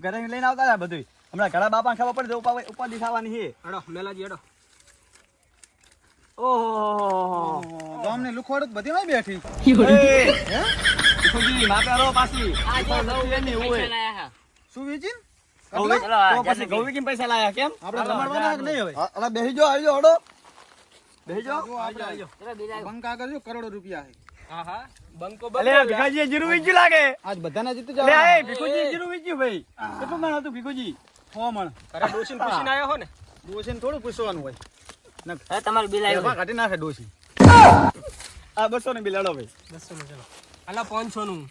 ઘરે લઈને આવતા રહ્યા બધું હમણાં ઘણા બાપા ખબર પડે ઉપાધિ થવાની છે અડો મેલાજી અડો ઓહો ગામની લુખોડ બધી માં બેઠી ભીખુજી માપે રો પાછી શું વેચીન તો પછી ગૌવી કેમ પૈસા લાયા કેમ આપણે રમાડવાના કે નહીં હવે અલા બેહી જો આવી જો હડો બેહી જો બંકા કરજો કરોડો રૂપિયા છે હા હા બંકો અલે ભીખાજી જીરું વીજ્યું લાગે આજ બધાને જીત લે જાવ એ ભીખુજી જીરું વીજ્યું ભાઈ કેટલું મણ હતું ભીખુજી 6 મણ અરે ડોશીને પૂછીને આયો હો ને ડોશીને થોડું પૂછવાનું હોય હવે તમારું બિલ આવ્યું કાઢી નાખે ડોશી આ 200 ને બિલાડો ભાઈ 200 નું ચલો અલા 500 નું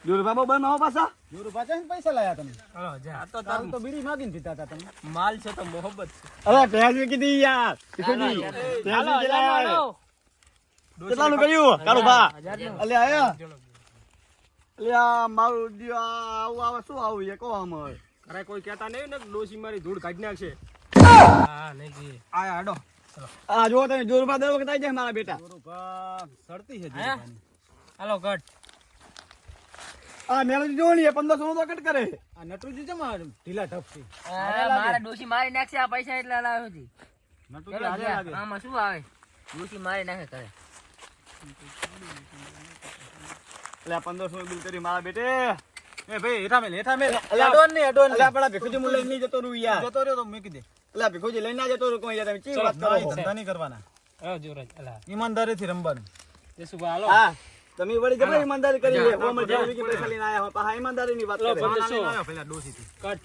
જોર બાબો બન આવો પાછા જોરું પાછા પૈસા લાયા તમે હાલો જા આ તો તાલ તો બીડી માગીને પીતા હતા તમે માલ છે તો મોહબ્બત છે અરે ભેંસ વેકી દી યાર ભીખુજી ભેંસ વેકી લાયા કેટલાનું કર્યું કાળુ બા અલે આયા અલે આ મારું આવું આવે શું આવું એ કહો આમ હવે અરે કોઈ કહેતા નહીં ને ડોશી મારી ધૂળ કાઢી નાખશે હા નહીં જી આયા આડો આ જો તમે જોરમાં દર વખત આવી જાય મારા બેટા જોરું ભાગ સડતી છે હે? જોરુભાની. હાલો કટ આ મેલડી જો ને 1500 નો તો કટ કરે આ નટુજી જમા ઢીલા ઢપથી મારા ડોશી મારી નાખશે આ પૈસા એટલા લાવ્યો હતી નટુજી ચલો હારે જા. લાગે આમાં શું આવે ડોશી મારી નાખે કરે એટલે 1500 બિલ કરી મારા બેટે એ ભાઈ હેઠા મેલ અલા, અડોન નહીં અડોન એટલે આપણા ભીખુજી મું લઈને નહીં જતો રહું યાર જતો રહ્યો તો મૂકી દે એટલે ભીખુજી લઈને ના જતો રહું કોઈ યાર તમે ચી વાત કરો નહીં, ધંધા નહીં કરવાના હા જોરાજ અલા ઈમાનદારીથી રમવાનું તે શું હાલો હા તમે વળી જબરી ઈમાનદારી કરી લે ઓમ જેવી કે પૈસા લઈને આયા હો પાહા ઈમાનદારીની વાત કરે પણ શું? આવ્યો પેલા ડોશીથી કટ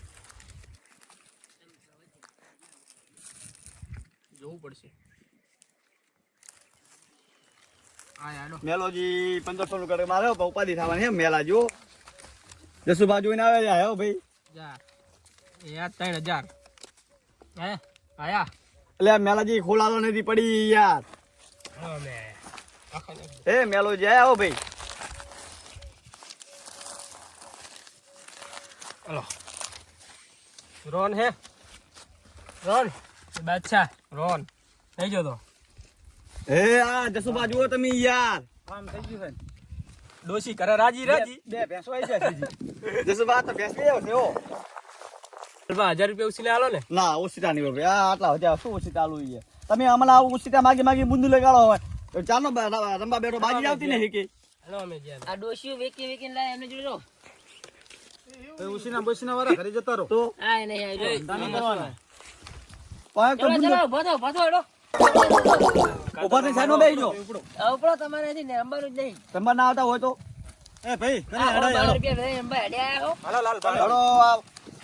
જોવું પડશે આયા હાલો મેલોજી 1500 નું કરે મારે ઉપાધિ થવાની હે મેલા જો જસુભા જોઈને આવે છે હો ભાઈ જા એ આ 3000 હે આયા એટલે આ મેલાજી ખોલાલો નથી પડી યાર અમે આખા એ મેલોજી આયા હો ભાઈ હાલો રોન હે રોન એ બાદશાહ રોન થઈ ગયો તો એ આ જસુભા જુઓ તમે યાર કામ થઈ ગયું છે ને. ડોશી કરે રાજી રાજી બે ભેંસો આવી જાય સીધી. જસુભા તો બેસ ગયો છે હો 1000 રૂપિયા ઉછીને હાલો ને ના ઓછીતા નહીં ભાઈ આ આટલા હજાર શું ઓછીતા આલું છે તમે હમણાં આવું ઓછીતા માગી માગી બુંદુ લગાડો હોય તો ચાલો રંબા બેઠો બાજી આવતી નહીં કે હાલો અમે જ્યાં આ ડોશીઓ વેકીને લાય એમને જોડો તો ઉસીના બસીના વાળા ઘરે જતા રહો તો આ નહીં આવ્યો ધંધા નહીં કરવાના પાંચ તો ચલો બુંદુ ચલો ભથો ભથો એડો ઉભા થઈ સાઈડમાં બેસી જાઓ ઉપડો તમારે નથી ને રમવાનું જ નહીં રંબા ના આવતા હોય તો એ ભાઈ ઘરે આ હડાય 12 હાલો. રૂપિયા લઈને અંબા હેડ્યા હો હાલો લાલ ભાઈ હળો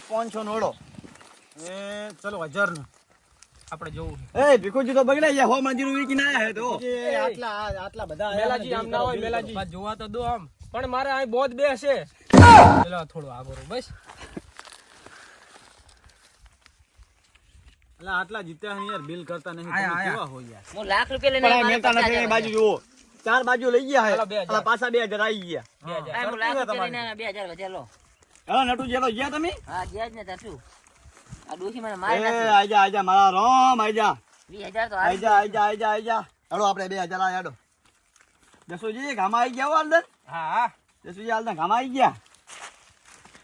500 નો હળો એ ચલો 1000 નું આપણે જોવું એ ભીખુજી તો બગડે ગયા હો મંજીરું વીકીને આયા હે તો એ આટલા બધા આયા મેલાજી ને આમ ના હોય બિલ મેલાજી બસ જોવા તો દો આમ પણ મારે અહીં બોધ બે છે ચલો થોડું આગળ બસ એટલે આટલા જીત્યા ને યાર બિલ કરતા નહીં આયા, તમે આયા. કેવા હો યાર હું લાખ રૂપિયા પણ લઈને આ મેલતા નથી એ બાજુ જુઓ ચાર બાજુ લઈ ગયા હે હાલો, 2000. અલા પાછા 2000 આવી ગયા હું લાખ રૂપિયા લઈને 2000 વધ્યા લો હા નટુ જેલો ગયા તમે હા જ્યાં જ ને ત્યાં શું આ ડોશી મને એ મારી નાખી આજા આજા મારા રોમ આજા 20000 તો આજા આજા આજા આજા હળો આપણે 2000 આ હેડો જસુજી ગામા આવી ગયા હો અંદર હા હા જસુજી હાલના ગામા આવી ગયા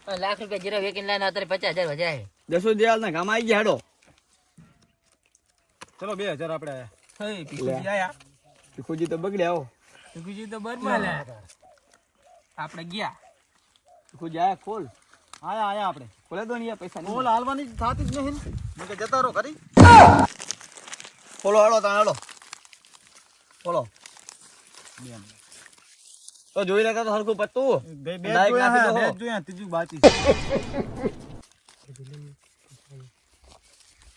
આવી લાખ રૂપિયા જીરો વેકીને લાઈને અત્યારે 50000 વધ્યા છે જસુજી હાલના ગામા આવી ગયા હેડો ચલો 2000 આપણે આયા થઈ પીકુજી આયા ભીખુજી તો બગડ્યા હો પીકુજી તો બરમાં લે આપણે ગયા ભીખુજી આયા ખોલ આયા આપણે ખોલે તો નહીં યાર પૈસા ઓલ હાલવાની થાતી જ નહીં મેં કે જતા રહો ખરી ખોલો હેડો તા હેડો ખોલો તો જોઈ લેતા તો હરખું પત્તું બે બે લાઈક જોયા નાખી હે દો. બે જોયા ત્રીજું બાકી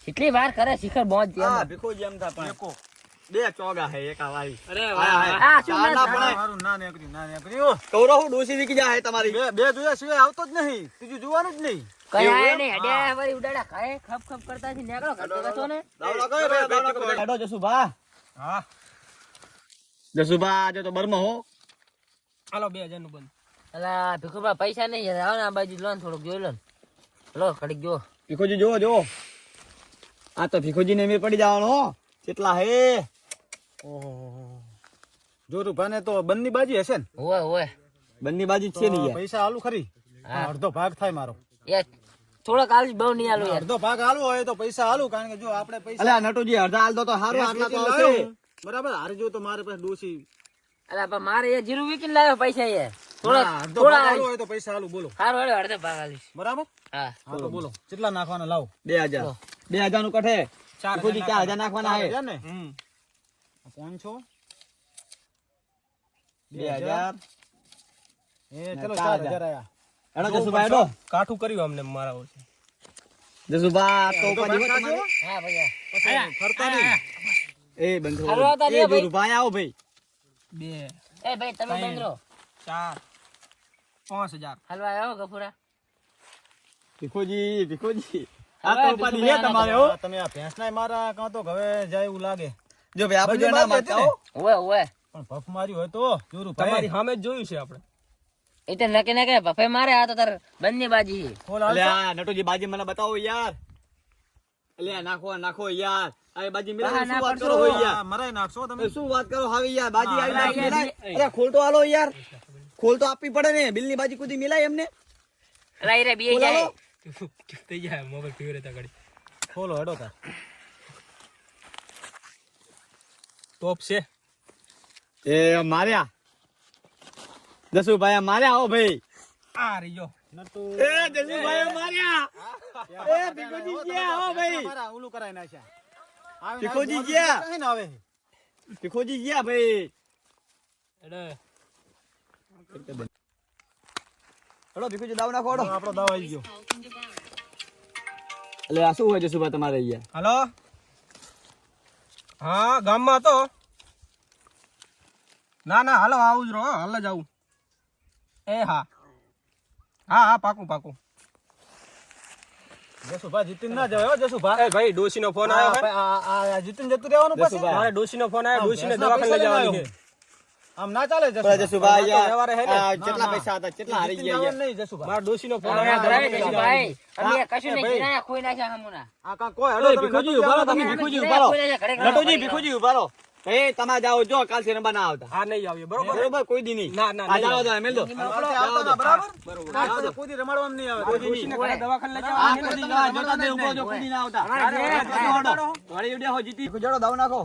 કેટલી વાર કરે શિખર બોજ હા ભીખુજી એમ થા પણ એકો બે ચોગા હે એકા વાળી અરે આયા, આયા. આ શું ચાર ના ના પડાય. મારું ના નીકળ્યું કૌરવ હું ડોસી વીકી જાય તમારી બે બે જોયા સિવાય આવતો જ નહીં ત્રીજું જોવાનું જ નહીં કઈ એવું આયા એમ? નહીં હેડ્યા વળી ઉડાડા ખાય ખપ ખપ કરતા થી નીકળો કરતો કશો ને દાવડા કયો ભાઈ, દાવડા કયો? હેડો જસુભા હા જસુભા આજે તો બરમાં હો હાલો 2000 નું બંધ અલા ભીખુભા પૈસા નહીં યાર આવો ને આ બાજુ લો ને થોડુંક જોઈ લો ને લો ઘડીક જો ભીખુજી જોવો જોવો આ તો ભીખુજી ને મેં પડી જવાનો હો કેટલા હે ઓહો જોરું ભાને તો બંની બાજી હશે ને હોય હોય બંને બાજુ જ છે ને તો યાર પૈસા આલુ ખરી હા. અડધો ભાગ થાય મારો એ થોડોક આલીશ, બહુ નહીં આલું યાર. અડધો ભાગ હાલવો હોય તો પૈસા હાલું, કારણ કે જો આપણે પૈસા અલ્યા નટુજી અડધા હાલ દો તો સારું, આટલા તો લાવ્યો આવશે. હું. બરાબર, હારી જો તો મારે પાસે ડોશી. અલા પણ મારે એ જીરું વીકીને લાવ્યો પૈસા યાર. થોડા ના, અડધો થોડા ભાગ હાલવો આલીશ. હોય તો પૈસા હાલું, બોલો. સારું હેડો, અડધો ભાગ આલીશ. બરાબર, હા હા તો બોલો કેટલા નાખવાના લાવો. 2000 2000 નું કઠે ભીખુજી 4000 નાખવાના હે. 4000 ને કોણ છો? 2000 એ ચલો 4000 4000 આયા. હેડો જસુભાઈ હેડો. કાઠું કર્યું અમને મારા ઓછે. જસુભા તો તો ઉપાધિ હોય ભાગ તમારી. કાઢો. હા ભૈયા. પછી ફરતા નહીં. એ બંધ કરો. હાલો, આવતા એ રહ્યા ભાઈ. જોરુભાઈ આવો ભાઈ. 2 એ ભાઈ તમે બંધ રહો. 4 5000. હલવા આવો ગફુરા. ભીખુજી આ તો ઉપાધિ છે તમારે હો. આ તમે આ ભેંસનાય મારા કાં તો ઘરે જાય એવું લાગે. જો ભાઈ આપણે બધી ના બાજુ માગતા હો. ઓવે ઓવે. પણ ભફ માર્યું હોય તો જોરું તમારી સામે જ જોયું છે આપણે. એ તો નકે નકે ભફે મારે, આ તો તાર બંને બાજી છે. ખોલ હાલશો? અલ્યા નટુજી બાજી મને બતાવો યાર. અલ્યા નાખો યાર. આ બાજી મિલા હા, શું ના વાત કરશો. કરો હોય યાર. આ મરાઈ નાખશો તમે. એ શું વાત કરો હવે યાર, બાજી આવી હા, નાખી યાર, મિલાય. અરે ખોલ તો હાલો યાર, ખોલ તો આપવી પડે ને. બિલની બાજી કુદી મિલાય એમને. અલા રે બે ખોલ જાય. હાલો. થઈ જાય મોબાઈલ ફેવરે તા ઘડી. ખોલો હેડો તાર. ટોપ છે. એ માર્યા જસુભાઈ માર્યા હો ભાઈ. આ રહી જો. નટુ એ જસુભાઈ માર્યા. એ ભીખુજી ગયા હો ભાઈ. મારા ઓલું કરાઈ નાખ્યા. આવીને ભીખુજી આવીને ગયા. કહીને આવે. ભીખુજી ગયા ભાઈ. એડે હેડો ભીખુજી દાવ નાખો હેડો. આપણો દાવ આવી ગયો. એટલે આ શું હોય જસુભાઈ તમારે અહીંયા? હાલો. હા ગામમાં તો ના હાલો આવું જ રહો, હાલ જ આવું. એ હા હા પાકું. જસુભા જીતીન ના જવાય હો જસુભા. એ ભાઈ ડોશીનો ફોન આવ્યો છે. આ જીતીન જતું રહેવાનું પછી. જસુભા. મારે ડોશીનો ફોન આવ્યો, ડોશીને ભેંસના દવાખાને લઈ પૈસા જવાની લેવા છે. આમ ના ચાલે પણ જસુભાઈ તો વ્યવહાર હે ને. યાર કેટલા ના. પૈસા હતા, કેટલા હારી ગયા યાર. નહીં જસુભા. મારા ડોશીનો ફોન હવે આવ્યો. ઘરે જઈશું ભાઈ. અમે કશું નહીં ભાઈ. જીરા ખોઈ નાખ્યા હમુના. આ કાં કોઈ હેડો એ તમે ભીખુજી નટુ ઉભા રહો જાઓ તમે, તમે. ભીખુજી જીરા ઉભા રહો. ખોઈ નાખ્યા, ઘરે ઘરે નટુજી ભીખુજી ઉભા રહો. એ તમે જાઓ જો કાલથી રંબા ના આવતા. હા નહીં આવીએ બરોબર. બરોબર કોઈ દી નહીં. ના, ના, આ નહીં જાઓ તો મેલ દો. કાલથી આવતા ના, બરાબર? બરોબર. કાલથી કોઈ દી રમાડવામાં નહીં આવે. કોઈ દી નહીં. ડોશીને ઘરે દવાખાને લઈ આ જવાની છે. કોઈ દી ના, જોતા દે ઉભો જો કોઈ દી ના આવતા. વાળી ઉડ્યા હો જીતી. ગુજારો દાવ નાખો.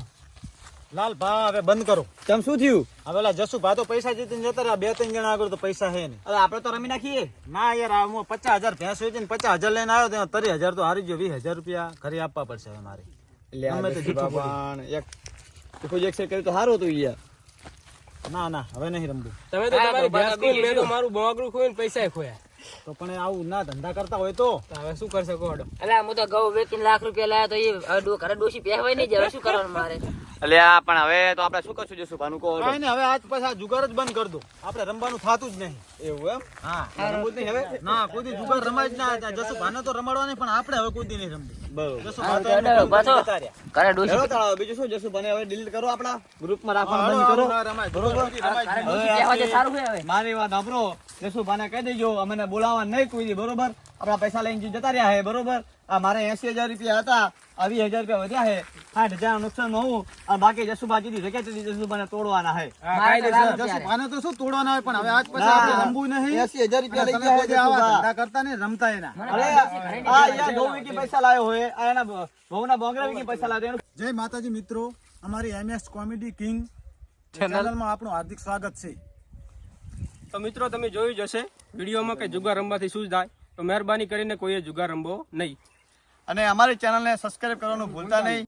લાલ ભા હવે બંધ કરો. તમ શું થયું? હવે પેલા જસુભા તો પૈસા જીતીને જતા રહ્યા. 2-3 જણા આગળ તો પૈસા હે ને. હવે આપણે તો રમી નાખીએ. ના યાર આ હું 50,000 ભેંસ વેચીને 50,000 લઈને આવ્યો તો 30,000 તો હારી ગયો. 20,000 રૂપિયા ઘરે આપવા પડશે હવે મારે. ગમે તે જૂઠું બોલી. એક કોઈ એક સેટ કર્યું તો સારું હતું યાર. ના હવે નહીં રમવું. તમે તો તમારી ભેંસ ખોઈ, મેં તો મારું બોગરું ખોઈને પૈસા ખોયા. તો પણ આવું ના ધંધા કરતા હોય તો તો હવે શું કરી શકો હડો. અલા હું તો ઘઉં વેચીને લાખ રૂપિયા લાયા તો એ હવે ઘરે ડોશી પહેવાય નહીં જાય. હવે શું કરવાનું મારે? એટલે આ પણ હવે તો આપણે શું કરશું જશું ભાનું કહો. કાંઈ નહીં, હવે આજ પછી આ જુગાર જ બંધ કરી દો. આપણે રમવાનું થાતું જ નહીં. એવું એમ? હા રમવું જ નહીં હવે? ના કોઈ દી જુગાર રમાય જ ના. જસુભાને તો રમાડવા નહીં, પણ આપણે હવે કોઈ દી નહીં રમવું. બરોબર. જસુભા તો હા, એમને તો કામ કરીને પાછો. જતા રહ્યા. ઘરે ડોશી હેલો તાળાવ, બીજું શું જશું ભાને હવે ડિલીટ કરો આપણા ગ્રુપમાં રાખવાનું હાલો, બંધ કરો. હાલો, રમાય. જુગાર કોઈ દી રમાય જ ઘરે નહીં. ડોશી પહેવા દે સારું છે હવે. મારી વાત સાંભળો, જશું ભાને કહી દેજો અમને બોલાવવા નહીં કોઈ દી, બરોબર? આપણા પૈસા લઈને જતા રહ્યા હે, બરોબર? આ મારે 80,000 રૂપિયા હતા, આ 20,000 રૂપિયા વધ્યા હે. 60,000 નુકસાન હું અને બાકી જસુભા જીતી જગ્યા જસુભાને તોડવાના હે. હા, મારે તો કાયદેસર. લાખ જસુભાને તો શું તોડવાના હોય, પણ હવે આજ પછી આપણે રમવું નહીં. 80,000 રૂપિયા લઈ તમે ગયા કોઈ હે દી આવા જસુભા. ધંધા કરતા નહીં, રમતા એના. અરે આ યાર ઘઉં વીકી પૈસા લાવ્યો હોય, આ એના ઘઉંના બોંગરા વીકી પૈસા લાવ્યો. જય માતાજી મિત્રો, અમારી MS કોમેડી કિંગ ચેનલમાં આપણું હાર્દિક સ્વાગત છે. તો મિત્રો તમે જોયું જ હશે વિડીયોમાં કે જુગાર રમવાથી શું થાય. તો મહેરબાની કરીને કોઈએ જુગાર રમવો નહીં. અને અમારી ચેનલને સબસ્ક્રાઇબ કરવાનું ભૂલતા નહીં.